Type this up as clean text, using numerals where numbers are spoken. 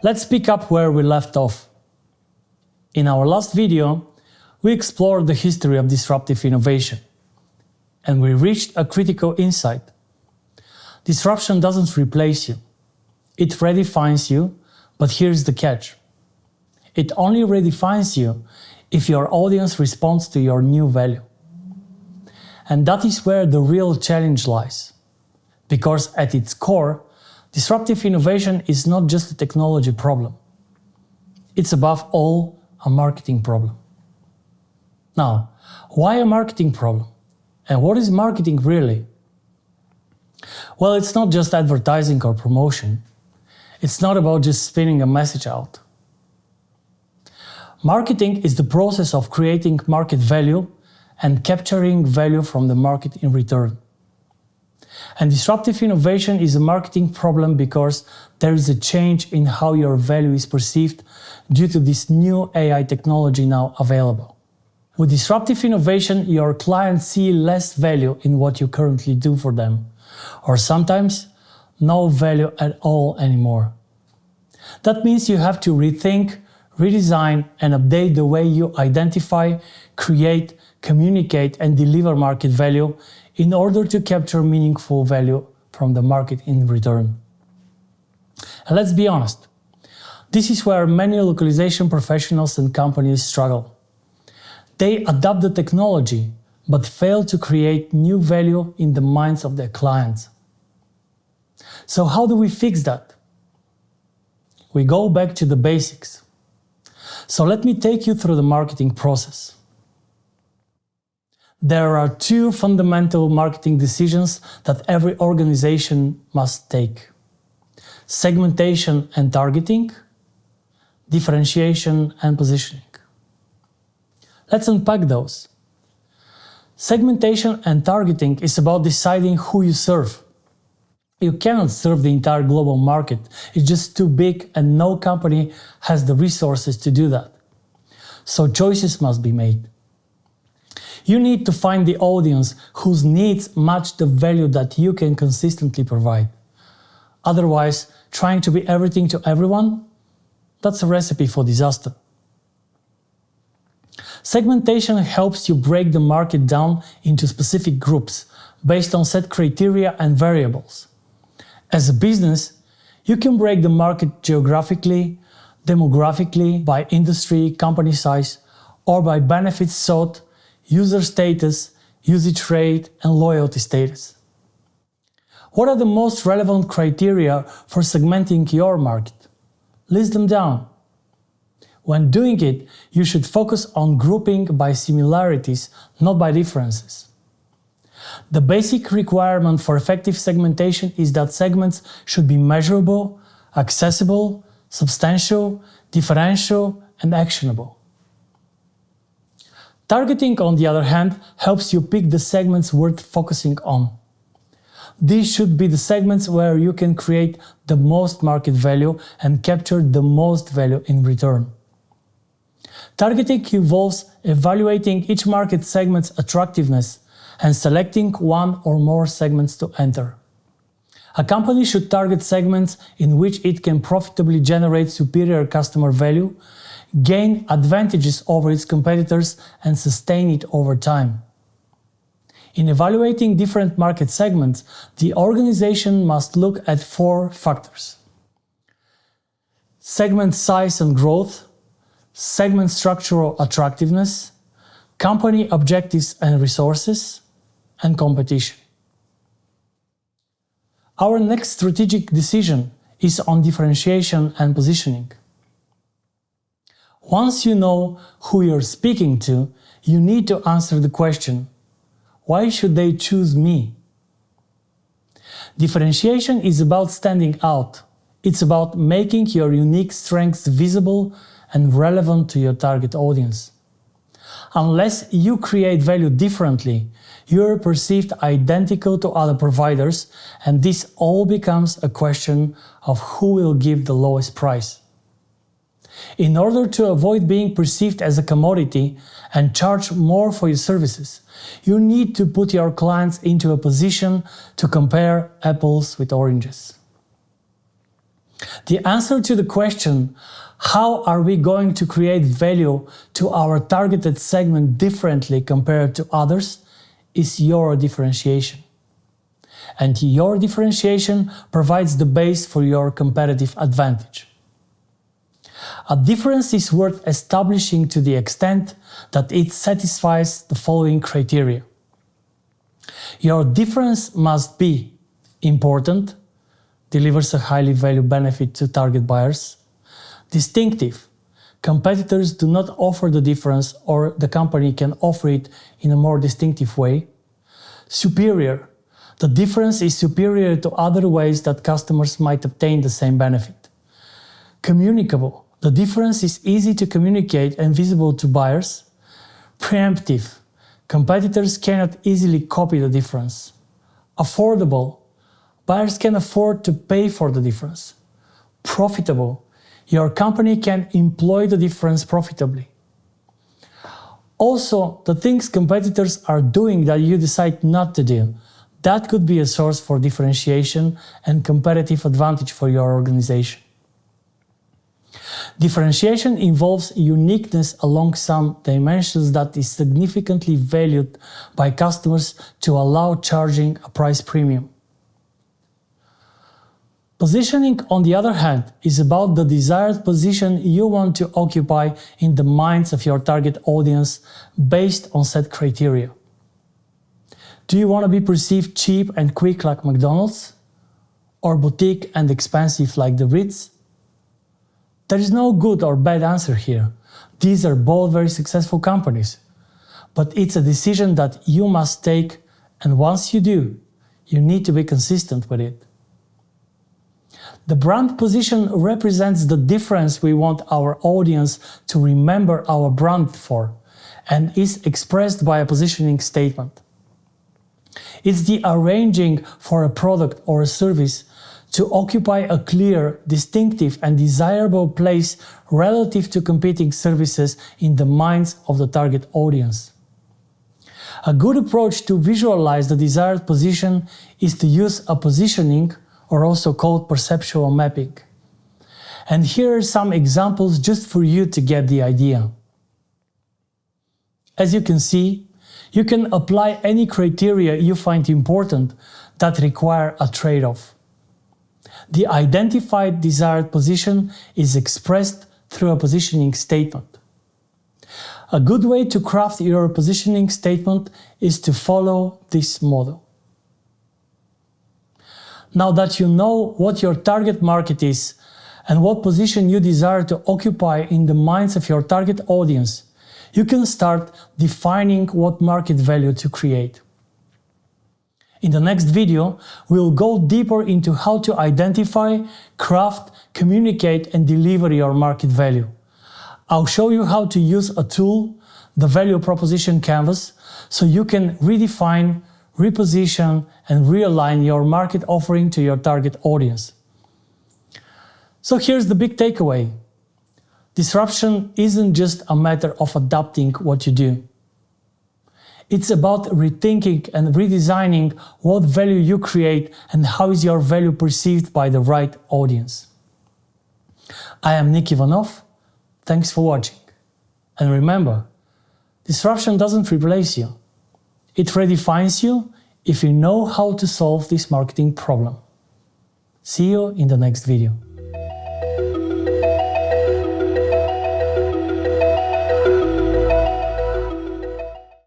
Let's pick up where we left off. In our last video, we explored the history of disruptive innovation, and we reached a critical insight. Disruption doesn't replace you. It redefines you, but here's the catch. It only redefines you if your audience responds to your new value. And that is where the real challenge lies. Because at its core, disruptive innovation is not just a technology problem. It's above all a marketing problem. Now, why a marketing problem? And what is marketing really? Well, it's not just advertising or promotion. It's not about just spinning a message out. Marketing is the process of creating market value and capturing value from the market in return. And disruptive innovation is a marketing problem because there is a change in how your value is perceived due to this new AI technology now available. With disruptive innovation, your clients see less value in what you currently do for them, or sometimes no value at all anymore. That means you have to rethink, redesign, and update the way you identify, create, communicate, and deliver market value in order to capture meaningful value from the market in return. And let's be honest, this is where many localization professionals and companies struggle. They adopt the technology, but fail to create new value in the minds of their clients. So how do we fix that? We go back to the basics. So let me take you through the marketing process. There are two fundamental marketing decisions that every organization must take: segmentation and targeting, differentiation and positioning. Let's unpack those. Segmentation and targeting is about deciding who you serve. You cannot serve the entire global market. It's just too big and no company has the resources to do that. So choices must be made. You need to find the audience whose needs match the value that you can consistently provide. Otherwise, trying to be everything to everyone, that's a recipe for disaster. Segmentation helps you break the market down into specific groups based on set criteria and variables. As a business, you can break the market geographically, demographically, by industry, company size, or by benefits sought, user status, usage rate, and loyalty status. What are the most relevant criteria for segmenting your market? List them down. When doing it, you should focus on grouping by similarities, not by differences. The basic requirement for effective segmentation is that segments should be measurable, accessible, substantial, differential, and actionable. Targeting, on the other hand, helps you pick the segments worth focusing on. These should be the segments where you can create the most market value and capture the most value in return. Targeting involves evaluating each market segment's attractiveness and selecting one or more segments to enter. A company should target segments in which it can profitably generate superior customer value, gain advantages over its competitors, and sustain it over time. In evaluating different market segments, the organization must look at 4 factors: segment size and growth, segment structural attractiveness, company objectives and resources, and competition. Our next strategic decision is on differentiation and positioning. Once you know who you're speaking to, you need to answer the question, why should they choose me? Differentiation is about standing out. It's about making your unique strengths visible and relevant to your target audience. Unless you create value differently, you are perceived identical to other providers, and this all becomes a question of who will give the lowest price. In order to avoid being perceived as a commodity and charge more for your services, you need to put your clients into a position to compare apples with oranges. The answer to the question, how are we going to create value to our targeted segment differently compared to others, is your differentiation. And your differentiation provides the base for your competitive advantage. A difference is worth establishing to the extent that it satisfies the following criteria. Your difference must be important, delivers a highly valued benefit to target buyers; distinctive, competitors do not offer the difference or the company can offer it in a more distinctive way; superior, the difference is superior to other ways that customers might obtain the same benefit; communicable, the difference is easy to communicate and visible to buyers; preemptive, competitors cannot easily copy the difference; affordable, buyers can afford to pay for the difference; profitable, your company can employ the difference profitably. Also, the things competitors are doing that you decide not to do, that could be a source for differentiation and competitive advantage for your organization. Differentiation involves uniqueness along some dimensions that is significantly valued by customers to allow charging a price premium. Positioning, on the other hand, is about the desired position you want to occupy in the minds of your target audience based on set criteria. Do you want to be perceived cheap and quick like McDonald's? Or boutique and expensive like the Ritz? There is no good or bad answer here. These are both very successful companies. But it's a decision that you must take, and once you do, you need to be consistent with it. The brand position represents the difference we want our audience to remember our brand for, and is expressed by a positioning statement. It's the arranging for a product or a service to occupy a clear, distinctive and desirable place relative to competing services in the minds of the target audience. A good approach to visualize the desired position is to use a positioning, or also called perceptual mapping. And here are some examples just for you to get the idea. As you can see, you can apply any criteria you find important that require a trade-off. The identified desired position is expressed through a positioning statement. A good way to craft your positioning statement is to follow this model. Now that you know what your target market is and what position you desire to occupy in the minds of your target audience, you can start defining what market value to create. In the next video, we'll go deeper into how to identify, craft, communicate, and deliver your market value. I'll show you how to use a tool, the value proposition canvas, so you can redefine, reposition, and realign your market offering to your target audience. So here's the big takeaway. Disruption isn't just a matter of adapting what you do. It's about rethinking and redesigning what value you create and how is your value perceived by the right audience. I am Nick Ivanov. Thanks for watching. And remember, disruption doesn't replace you. It redefines you if you know how to solve this marketing problem. See you in the next video.